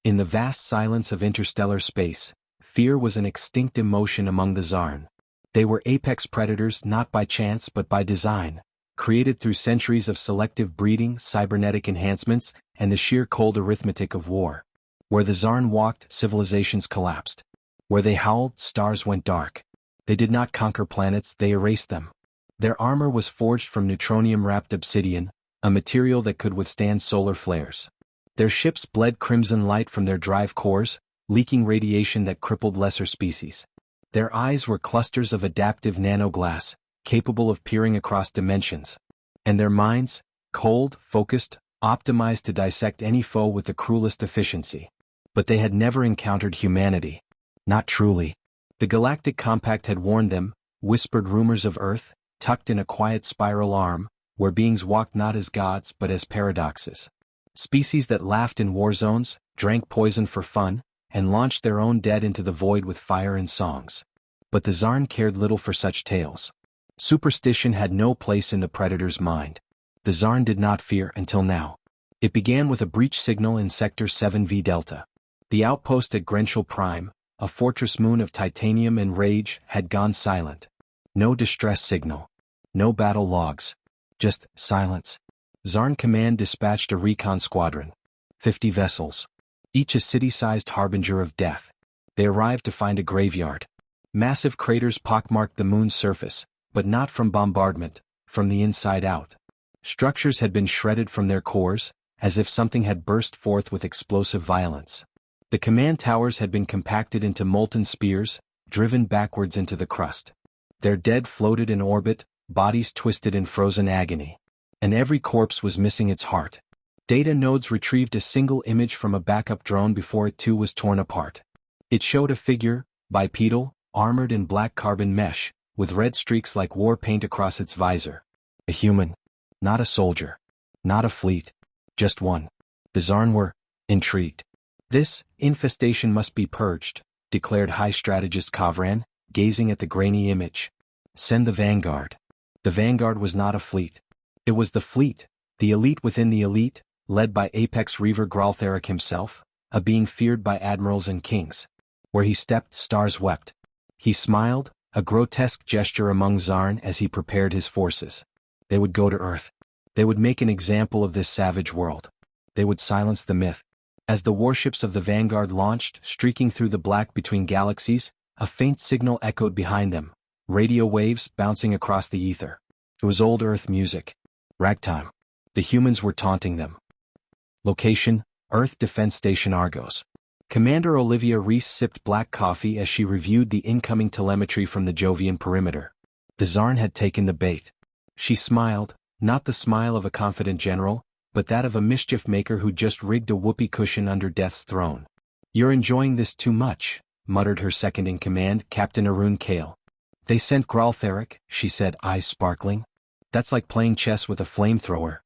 In the vast silence of interstellar space, fear was an extinct emotion among the Zarn. They were apex predators not by chance but by design, created through centuries of selective breeding, cybernetic enhancements, and the sheer cold arithmetic of war. Where the Zarn walked, civilizations collapsed. Where they howled, stars went dark. They did not conquer planets, they erased them. Their armor was forged from neutronium-wrapped obsidian, a material that could withstand solar flares. Their ships bled crimson light from their drive cores, leaking radiation that crippled lesser species. Their eyes were clusters of adaptive nanoglass, capable of peering across dimensions. And their minds, cold, focused, optimized to dissect any foe with the cruelest efficiency. But they had never encountered humanity. Not truly. The Galactic Compact had warned them, whispered rumors of Earth, tucked in a quiet spiral arm, where beings walked not as gods but as paradoxes. Species that laughed in war zones, drank poison for fun, and launched their own dead into the void with fire and songs. But the Zarn cared little for such tales. Superstition had no place in the Predator's mind. The Zarn did not fear until now. It began with a breach signal in Sector 7V Delta. The outpost at Grenshal Prime, a fortress moon of titanium and rage, had gone silent. No distress signal. No battle logs. Just silence. Zarn Command dispatched a recon squadron. 50 vessels. Each a city-sized harbinger of death. They arrived to find a graveyard. Massive craters pockmarked the moon's surface, but not from bombardment, from the inside out. Structures had been shredded from their cores, as if something had burst forth with explosive violence. The command towers had been compacted into molten spears, driven backwards into the crust. Their dead floated in orbit, bodies twisted in frozen agony. And every corpse was missing its heart. Data nodes retrieved a single image from a backup drone before it too was torn apart. It showed a figure, bipedal, armored in black carbon mesh, with red streaks like war paint across its visor. A human. Not a soldier. Not a fleet. Just one. The Zarn were intrigued. This infestation must be purged, declared High Strategist Kavran, gazing at the grainy image. Send the Vanguard. The Vanguard was not a fleet. It was the fleet, the elite within the elite, led by Apex Reaver Graltheric himself, a being feared by admirals and kings. Where he stepped, stars wept. He smiled, a grotesque gesture among Zarn as he prepared his forces. They would go to Earth. They would make an example of this savage world. They would silence the myth. As the warships of the Vanguard launched, streaking through the black between galaxies, a faint signal echoed behind them, radio waves bouncing across the ether. It was old Earth music. Ragtime. The humans were taunting them. Location, Earth Defense Station Argos. Commander Olivia Reese sipped black coffee as she reviewed the incoming telemetry from the Jovian perimeter. The Zarn had taken the bait. She smiled, not the smile of a confident general, but that of a mischief maker who just rigged a whoopee cushion under death's throne. "You're enjoying this too much," muttered her second-in-command, Captain Arun Kale. "They sent Graltheric," she said, eyes sparkling. "That's like playing chess with a flamethrower.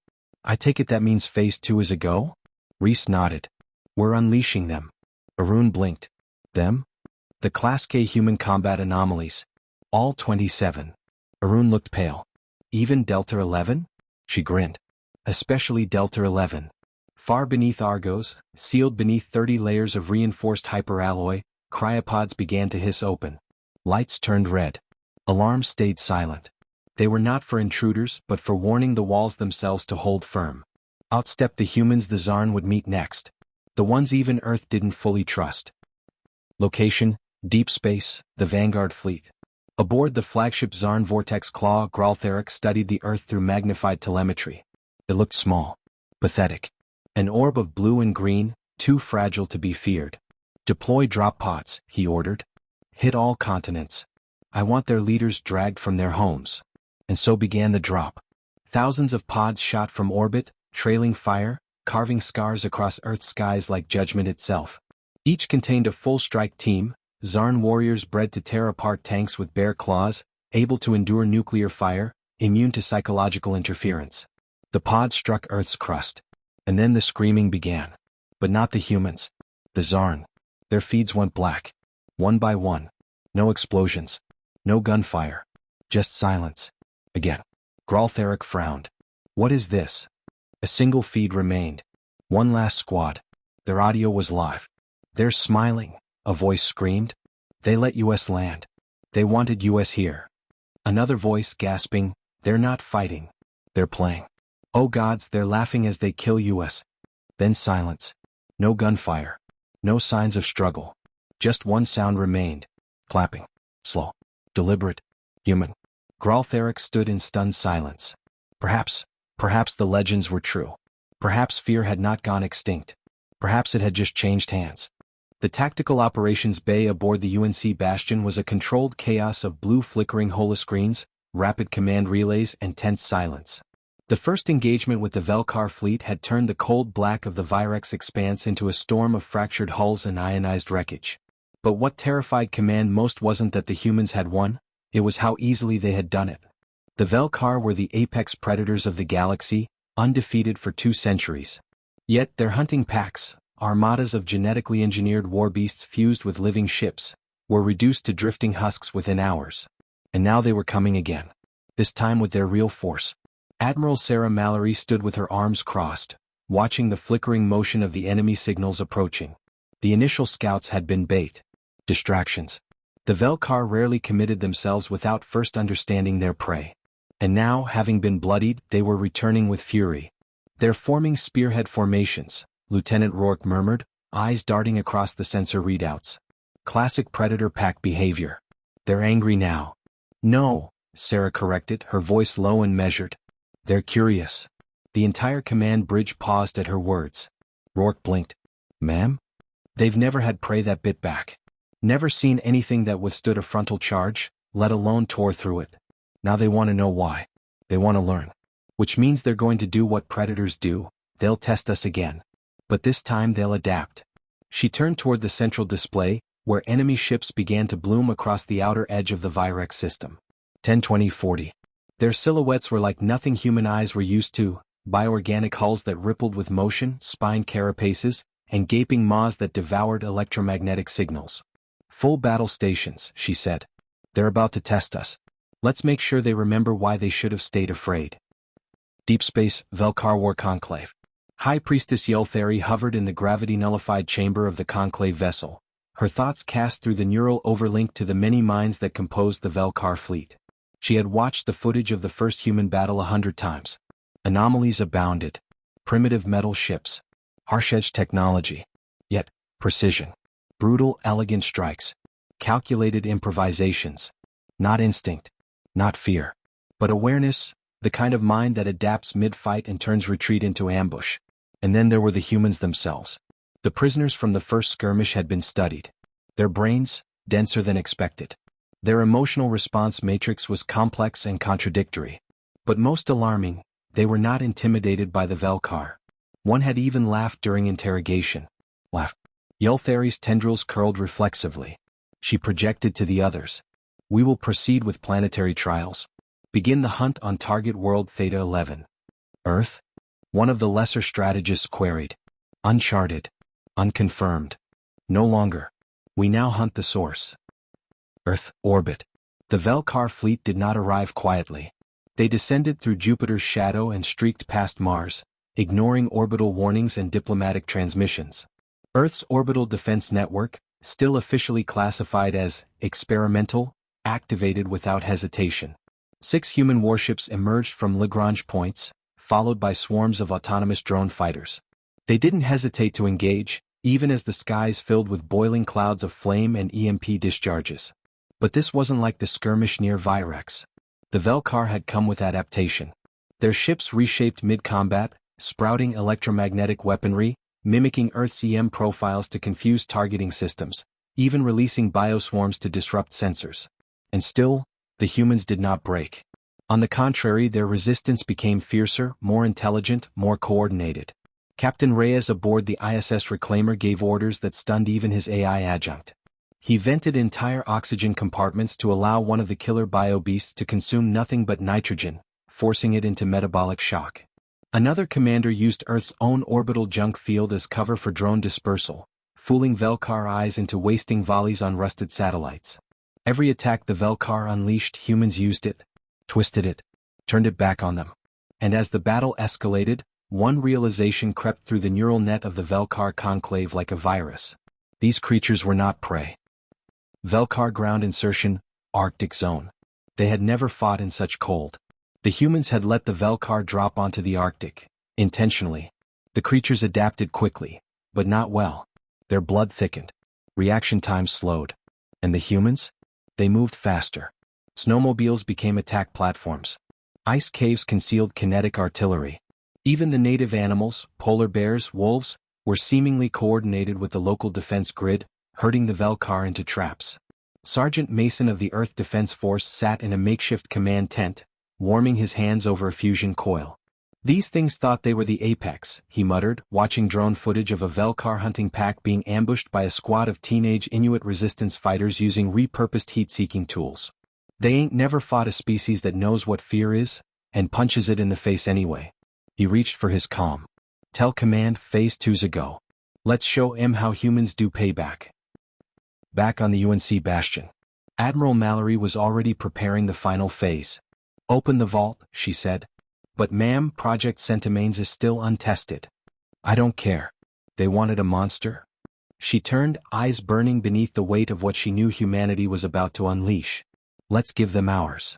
I take it that means Phase 2 is a go?" Reese nodded. "We're unleashing them." Arun blinked. "Them?" "The Class K human combat anomalies. All 27. Arun looked pale. "Even Delta 11? She grinned. "Especially Delta 11. Far beneath Argos, sealed beneath 30 layers of reinforced hyperalloy, cryopods began to hiss open. Lights turned red. Alarms stayed silent. They were not for intruders but for warning the walls themselves to hold firm. Out stepped the humans the Zarn would meet next. The ones even Earth didn't fully trust. Location, deep space, the Vanguard fleet. Aboard the flagship Zarn Vortex Claw, Graltheric studied the Earth through magnified telemetry. It looked small. Pathetic. An orb of blue and green, too fragile to be feared. "Deploy drop pods," he ordered. "Hit all continents. I want their leaders dragged from their homes." And so began the drop. Thousands of pods shot from orbit, trailing fire, carving scars across Earth's skies like judgment itself. Each contained a full strike team, Zarn warriors bred to tear apart tanks with bare claws, able to endure nuclear fire, immune to psychological interference. The pods struck Earth's crust. And then the screaming began. But not the humans. The Zarn. Their feeds went black. One by one. No explosions. No gunfire. Just silence. Again. Graltheric frowned. "What is this?" A single feed remained. One last squad. Their audio was live. "They're smiling," a voice screamed. "They let US land. They wanted US here." Another voice gasping, "They're not fighting. They're playing. Oh gods, they're laughing as they kill US." Then silence. No gunfire. No signs of struggle. Just one sound remained. Clapping. Slow. Deliberate. Human. Graltheric stood in stunned silence. Perhaps the legends were true. Perhaps fear had not gone extinct. Perhaps it had just changed hands. The tactical operations bay aboard the UNC Bastion was a controlled chaos of blue flickering holoscreens, rapid command relays, and tense silence. The first engagement with the Velkar fleet had turned the cold black of the Virex expanse into a storm of fractured hulls and ionized wreckage. But what terrified command most wasn't that the humans had won, it was how easily they had done it. The Velkar were the apex predators of the galaxy, undefeated for 2 centuries. Yet their hunting packs, armadas of genetically engineered war beasts fused with living ships, were reduced to drifting husks within hours. And now they were coming again. This time with their real force. Admiral Sarah Mallory stood with her arms crossed, watching the flickering motion of the enemy signals approaching. The initial scouts had been bait. Distractions. The Velkar rarely committed themselves without first understanding their prey. And now, having been bloodied, they were returning with fury. "They're forming spearhead formations," Lieutenant Rourke murmured, eyes darting across the sensor readouts. "Classic predator pack behavior. They're angry now." "No," Sarah corrected, her voice low and measured. "They're curious." The entire command bridge paused at her words. Rourke blinked. "Ma'am? They've never had prey that bit back. Never seen anything that withstood a frontal charge, let alone tore through it. Now they want to know why. They want to learn. Which means they're going to do what predators do, they'll test us again. But this time they'll adapt." She turned toward the central display, where enemy ships began to bloom across the outer edge of the Virex system. 10-20-40. Their silhouettes were like nothing human eyes were used to, bioorganic hulls that rippled with motion, spined carapaces, and gaping maws that devoured electromagnetic signals. "Full battle stations," she said. "They're about to test us. Let's make sure they remember why they should have stayed afraid." Deep Space, Velkar War Conclave. High Priestess Yelthari hovered in the gravity-nullified chamber of the Conclave vessel, her thoughts cast through the neural overlink to the many minds that composed the Velkar fleet. She had watched the footage of the first human battle 100 times. Anomalies abounded. Primitive metal ships. Harsh-edged technology. Yet, precision. Brutal, elegant strikes. Calculated improvisations. Not instinct. Not fear. But awareness, the kind of mind that adapts mid-fight and turns retreat into ambush. And then there were the humans themselves. The prisoners from the first skirmish had been studied. Their brains, denser than expected. Their emotional response matrix was complex and contradictory. But most alarming, they were not intimidated by the Velkar. One had even laughed during interrogation. Laughed. Yelthari's tendrils curled reflexively. She projected to the others. "We will proceed with planetary trials. Begin the hunt on target world Theta 11. Earth?" One of the lesser strategists queried. "Uncharted. Unconfirmed. No longer. We now hunt the source." Earth orbit. The Velkar fleet did not arrive quietly. They descended through Jupiter's shadow and streaked past Mars, ignoring orbital warnings and diplomatic transmissions. Earth's orbital defense network, still officially classified as experimental, activated without hesitation. 6 human warships emerged from Lagrange points, followed by swarms of autonomous drone fighters. They didn't hesitate to engage, even as the skies filled with boiling clouds of flame and EMP discharges. But this wasn't like the skirmish near Virex. The Velkar had come with adaptation. Their ships reshaped mid-combat, sprouting electromagnetic weaponry, mimicking Earth's EM profiles to confuse targeting systems, even releasing bioswarms to disrupt sensors. And still, the humans did not break. On the contrary, their resistance became fiercer, more intelligent, more coordinated. Captain Reyes aboard the ISS Reclaimer gave orders that stunned even his AI adjunct. He vented entire oxygen compartments to allow one of the killer biobeasts to consume nothing but nitrogen, forcing it into metabolic shock. Another commander used Earth's own orbital junk field as cover for drone dispersal, fooling Velkar eyes into wasting volleys on rusted satellites. Every attack the Velkar unleashed, humans used it, twisted it, turned it back on them. And as the battle escalated, One realization crept through the neural net of the Velkar conclave like a virus. These creatures were not prey. Velkar ground insertion, Arctic zone. They had never fought in such cold. The humans had let the Velkar drop onto the Arctic, intentionally. The creatures adapted quickly, but not well. Their blood thickened. Reaction times slowed. And the humans? They moved faster. Snowmobiles became attack platforms. Ice caves concealed kinetic artillery. Even the native animals, polar bears, wolves, were seemingly coordinated with the local defense grid, herding the Velkar into traps. Sergeant Mason of the Earth Defense Force sat in a makeshift command tent, warming his hands over a fusion coil. These things thought they were the apex, he muttered, watching drone footage of a Velkar hunting pack being ambushed by a squad of teenage Inuit resistance fighters using repurposed heat-seeking tools. They ain't never fought a species that knows what fear is, and punches it in the face anyway. He reached for his comm. Tell command Phase 2's a go. Let's show 'em how humans do payback. Back on the UNC Bastion. Admiral Mallory was already preparing the final phase. Open the vault, she said. But ma'am, Project Centimanes is still untested. I don't care. They wanted a monster? She turned, eyes burning beneath the weight of what she knew humanity was about to unleash. Let's give them ours.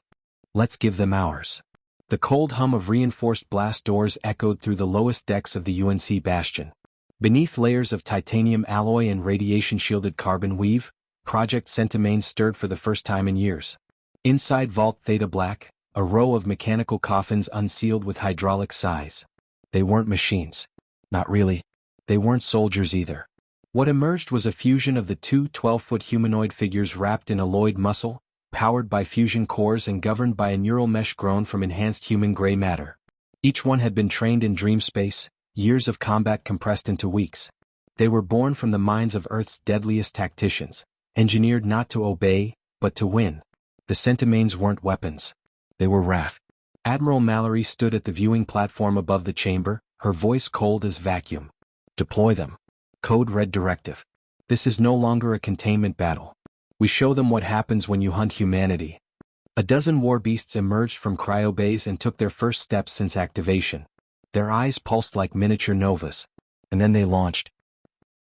Let's give them ours. The cold hum of reinforced blast doors echoed through the lowest decks of the UNC Bastion. Beneath layers of titanium alloy and radiation-shielded carbon weave, Project Centimanes stirred for the first time in years. Inside Vault Theta Black, a row of mechanical coffins unsealed with hydraulic sighs. They weren't machines. Not really. They weren't soldiers either. What emerged was a fusion of the two 12-foot humanoid figures wrapped in alloyed muscle, powered by fusion cores and governed by a neural mesh grown from enhanced human gray matter. Each one had been trained in dream space, years of combat compressed into weeks. They were born from the minds of Earth's deadliest tacticians, engineered not to obey, but to win. The Centimanes weren't weapons. They were wrath. Admiral Mallory stood at the viewing platform above the chamber, her voice cold as vacuum. Deploy them. Code Red Directive. This is no longer a containment battle. We show them what happens when you hunt humanity. A dozen war beasts emerged from cryobays and took their first steps since activation. Their eyes pulsed like miniature novas. And then they launched.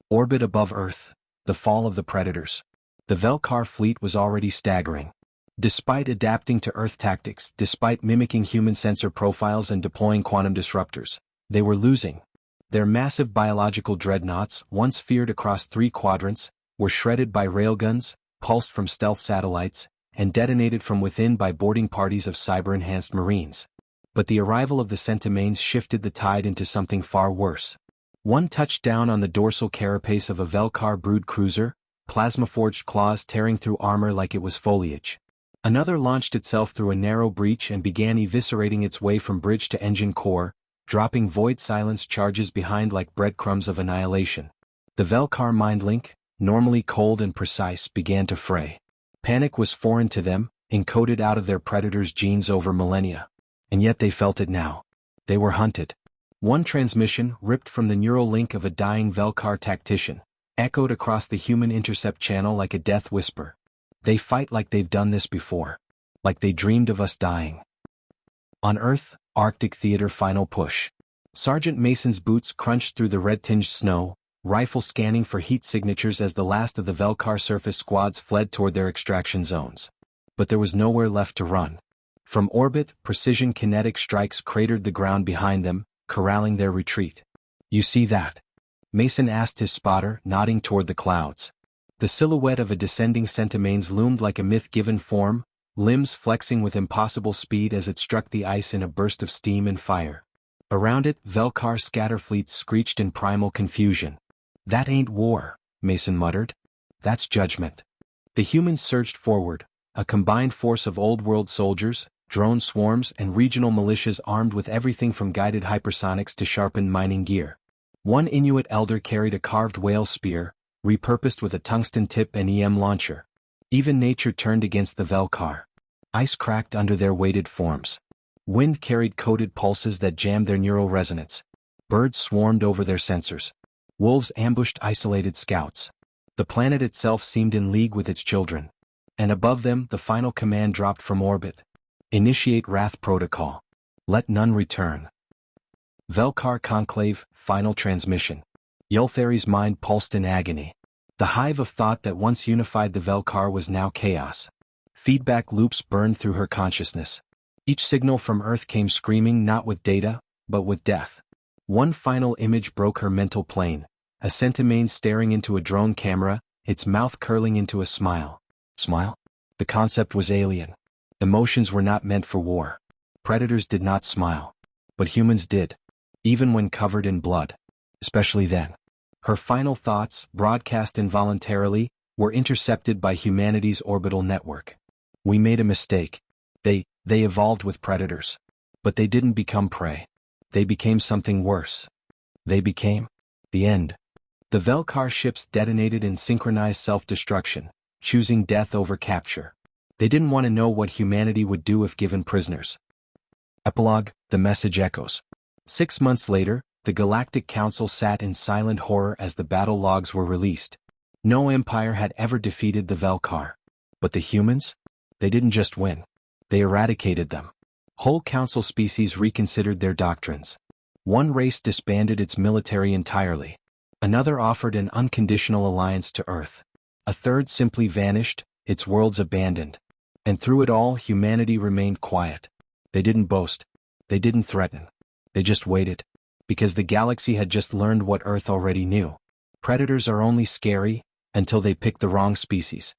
Orbit above Earth. The fall of the Predators. The Velkar fleet was already staggering. Despite adapting to Earth tactics, despite mimicking human sensor profiles and deploying quantum disruptors, they were losing. Their massive biological dreadnoughts, once feared across 3 quadrants, were shredded by railguns, pulsed from stealth satellites, and detonated from within by boarding parties of cyber-enhanced Marines. But the arrival of the Centimanes shifted the tide into something far worse. One touched down on the dorsal carapace of a Velkar brood cruiser, plasma-forged claws tearing through armor like it was foliage. Another launched itself through a narrow breach and began eviscerating its way from bridge to engine core, dropping void silence charges behind like breadcrumbs of annihilation. The Velkar mind link, normally cold and precise, began to fray. Panic was foreign to them, encoded out of their predators' genes over millennia. And yet they felt it now. They were hunted. One transmission, ripped from the neural link of a dying Velkar tactician, echoed across the human intercept channel like a death whisper. They fight like they've done this before. Like they dreamed of us dying. On Earth, Arctic Theater final push. Sergeant Mason's boots crunched through the red-tinged snow, rifle scanning for heat signatures as the last of the Velkar surface squads fled toward their extraction zones. But there was nowhere left to run. From orbit, precision kinetic strikes cratered the ground behind them, corralling their retreat. You see that? Mason asked his spotter, nodding toward the clouds. The silhouette of a descending Centimanes loomed like a myth-given form, limbs flexing with impossible speed as it struck the ice in a burst of steam and fire. Around it, Velkar scatterfleets screeched in primal confusion. That ain't war, Mason muttered. That's judgment. The humans surged forward, a combined force of old-world soldiers, drone swarms and regional militias armed with everything from guided hypersonics to sharpened mining gear. One Inuit elder carried a carved whale spear, repurposed with a tungsten tip and EM launcher. Even nature turned against the Velkar. Ice cracked under their weighted forms. Wind carried coded pulses that jammed their neural resonance. Birds swarmed over their sensors. Wolves ambushed isolated scouts. The planet itself seemed in league with its children. And above them, the final command dropped from orbit. Initiate Wrath Protocol. Let none return. Velkar Conclave, Final Transmission. Yulthari's mind pulsed in agony. The hive of thought that once unified the Velkar was now chaos. Feedback loops burned through her consciousness. Each signal from Earth came screaming not with data, but with death. One final image broke her mental plane. A centimane staring into a drone camera, its mouth curling into a smile. Smile? The concept was alien. Emotions were not meant for war. Predators did not smile. But humans did. Even when covered in blood. Especially then. Her final thoughts, broadcast involuntarily, were intercepted by humanity's orbital network. We made a mistake. They evolved with predators. But they didn't become prey. They became something worse. They became the end. The Velkar ships detonated in synchronized self-destruction, choosing death over capture. They didn't want to know what humanity would do if given prisoners. Epilogue, the message echoes. 6 months later, the Galactic Council sat in silent horror as the battle logs were released. No empire had ever defeated the Velkar. But the humans? They didn't just win. They eradicated them. Whole council species reconsidered their doctrines. One race disbanded its military entirely. Another offered an unconditional alliance to Earth. A third simply vanished, its worlds abandoned. And through it all, humanity remained quiet. They didn't boast. They didn't threaten. They just waited. Because the galaxy had just learned what Earth already knew. Predators are only scary until they pick the wrong species.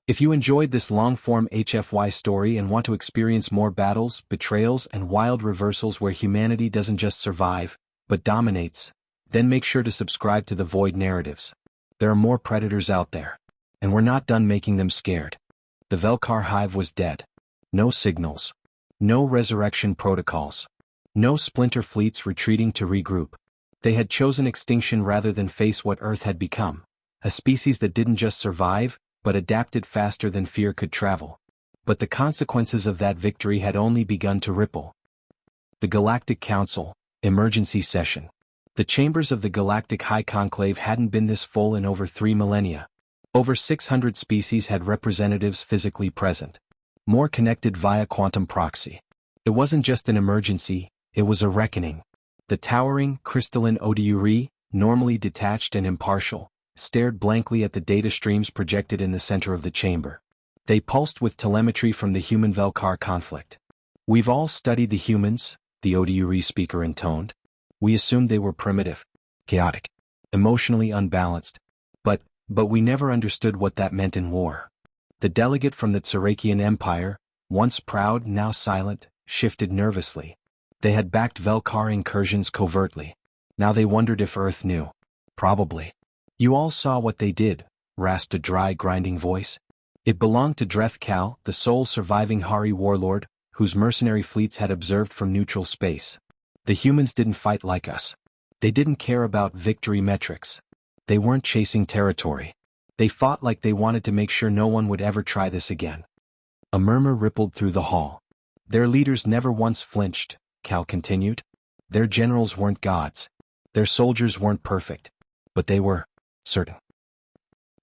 If you enjoyed this long-form HFY story and want to experience more battles, betrayals, and wild reversals where humanity doesn't just survive, but dominates, then make sure to subscribe to the Void Narratives. There are more predators out there. And we're not done making them scared. The Velkar hive was dead. No signals. No resurrection protocols. No splinter fleets retreating to regroup. They had chosen extinction rather than face what Earth had become. A species that didn't just survive, but adapted faster than fear could travel. But the consequences of that victory had only begun to ripple. The Galactic Council, Emergency Session. The chambers of the Galactic High Conclave hadn't been this full in over 3 millennia. Over 600 species had representatives physically present. More connected via quantum proxy. It wasn't just an emergency, it was a reckoning. The towering, crystalline Odiuri, normally detached and impartial, stared blankly at the data streams projected in the center of the chamber. They pulsed with telemetry from the human-Velkar conflict. "We've all studied the humans," the Odiuri speaker intoned. "We assumed they were primitive, chaotic, emotionally unbalanced. But we never understood what that meant in war." The delegate from the Tsarakian Empire, once proud, now silent, shifted nervously. They had backed Velkar incursions covertly. Now they wondered if Earth knew. Probably. "You all saw what they did," rasped a dry, grinding voice. It belonged to Dreth Kal, the sole surviving Hari warlord, whose mercenary fleets had observed from neutral space. The humans didn't fight like us. They didn't care about victory metrics. They weren't chasing territory. They fought like they wanted to make sure no one would ever try this again. A murmur rippled through the hall. "Their leaders never once flinched," Kal continued. "Their generals weren't gods. Their soldiers weren't perfect. But they were certain."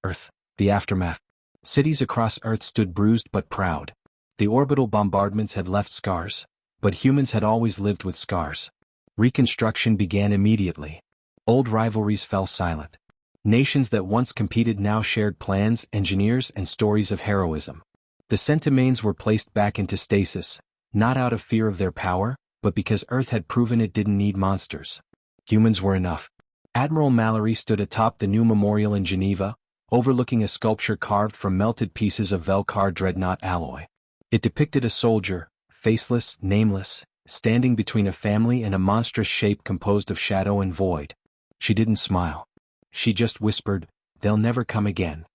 Earth, the aftermath. Cities across Earth stood bruised but proud. The orbital bombardments had left scars, but humans had always lived with scars. Reconstruction began immediately. Old rivalries fell silent. Nations that once competed now shared plans, engineers, and stories of heroism. The centimanes were placed back into stasis, not out of fear of their power, but because Earth had proven it didn't need monsters. Humans were enough. Admiral Mallory stood atop the new memorial in Geneva, overlooking a sculpture carved from melted pieces of Velkar dreadnought alloy. It depicted a soldier, faceless, nameless, standing between a family and a monstrous shape composed of shadow and void. She didn't smile. She just whispered, "They'll never come again."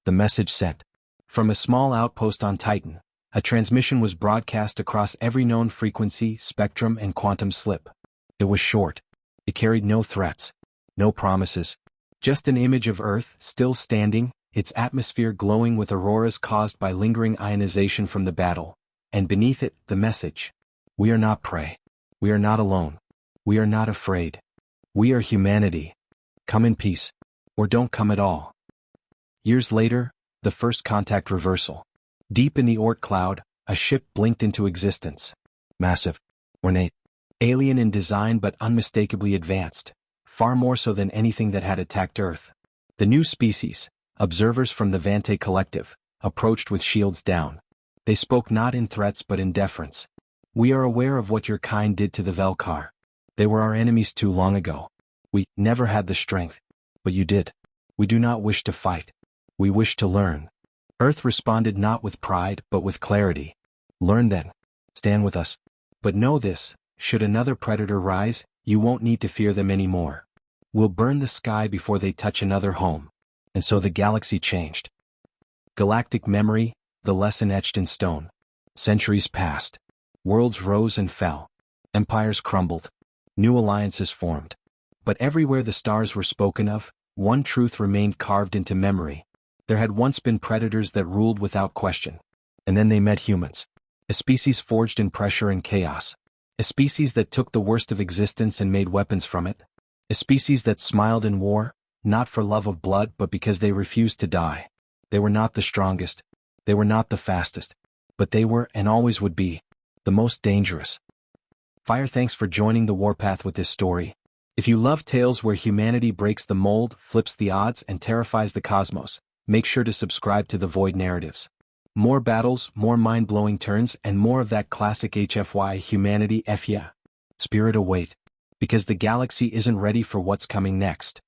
The message sent. From a small outpost on Titan, a transmission was broadcast across every known frequency, spectrum, and quantum slip. It was short. It carried no threats, no promises. Just an image of Earth, still standing, its atmosphere glowing with auroras caused by lingering ionization from the battle. And beneath it, the message. "We are not prey. We are not alone. We are not afraid. We are humanity. Come in peace. Or don't come at all." Years later, the first contact reversal. Deep in the Oort cloud, a ship blinked into existence. Massive, ornate, Alien in design but unmistakably advanced, far more so than anything that had attacked Earth. The new species, observers from the Vante Collective, approached with shields down. They spoke not in threats but in deference. "We are aware of what your kind did to the Velkar. They were our enemies too long ago. We never had the strength. But you did. We do not wish to fight. We wish to learn." Earth responded not with pride but with clarity. "Learn then. Stand with us. But know this, should another predator rise, you won't need to fear them anymore. We'll burn the sky before they touch another home." And so the galaxy changed. Galactic memory, the lesson etched in stone. Centuries passed. Worlds rose and fell. Empires crumbled. New alliances formed. But everywhere the stars were spoken of, one truth remained carved into memory. There had once been predators that ruled without question. And then they met humans. A species forged in pressure and chaos. A species that took the worst of existence and made weapons from it. A species that smiled in war, not for love of blood but because they refused to die. They were not the strongest. They were not the fastest. But they were, and always would be, the most dangerous. Fire, thanks for joining the warpath with this story. If you love tales where humanity breaks the mold, flips the odds, and terrifies the cosmos, make sure to subscribe to the Void Narratives. More battles, more mind-blowing turns, and more of that classic HFY humanity spirit await. Because the galaxy isn't ready for what's coming next.